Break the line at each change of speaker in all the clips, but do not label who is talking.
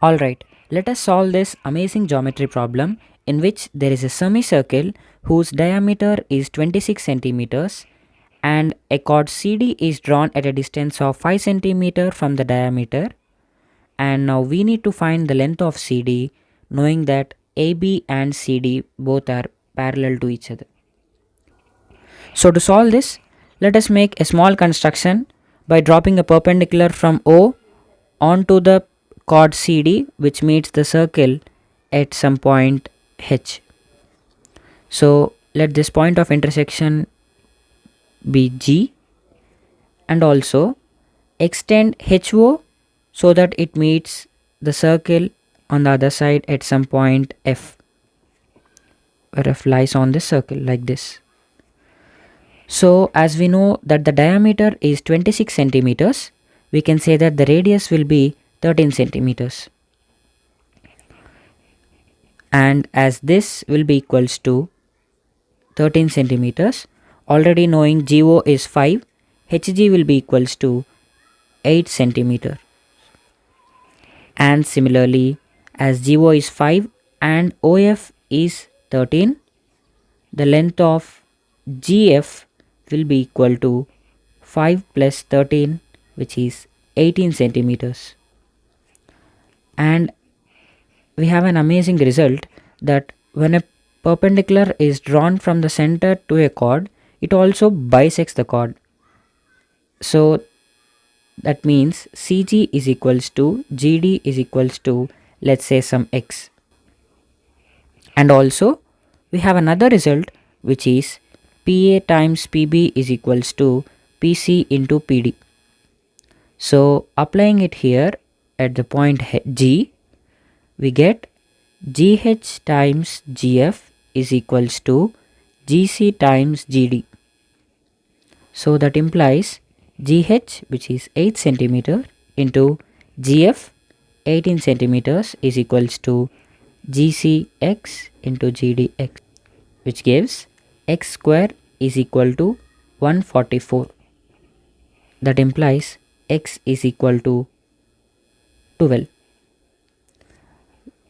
Alright, let us solve this amazing geometry problem in which there is a semicircle whose diameter is 26 centimeters and a chord CD is drawn at a distance of 5 centimeter from the diameter, and now we need to find the length of CD knowing that AB and CD both are parallel to each other. So to solve this, let us make a small construction by dropping a perpendicular from O onto the chord CD which meets the circle at some point H. So let this point of intersection be G, and also extend HO so that it meets the circle on the other side at some point F, where F lies on this circle like this. So as we know that the diameter is 26 centimeters, we can say that the radius will be 13 centimeters. And as this will be equals to 13 centimeters, already knowing GO is 5, HG will be equals to 8 centimeter. And similarly, as GO is 5 and OF is 13, the length of GF will be equal to 5 plus 13, which is 18 centimeters. And we have an amazing result that when a perpendicular is drawn from the center to a chord, it also bisects the chord. So that means CG is equals to GD is equals to, let's say, some X. And also we have another result which is PA times PB is equals to PC into PD. So applying it here at the point G, we get GH times GF is equals to GC times GD. So that implies GH, which is 8 centimeter, into GF 18 centimeters is equals to GCX into GDX, which gives x square is equal to 144. That implies x is equal to 12.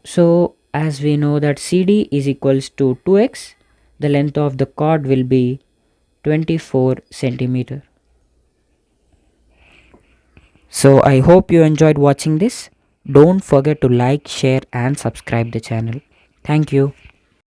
So as we know that CD is equals to 2x, the length of the chord will be 24 centimeter. So I hope you enjoyed watching this. Don't forget to like, share and subscribe the channel. Thank you.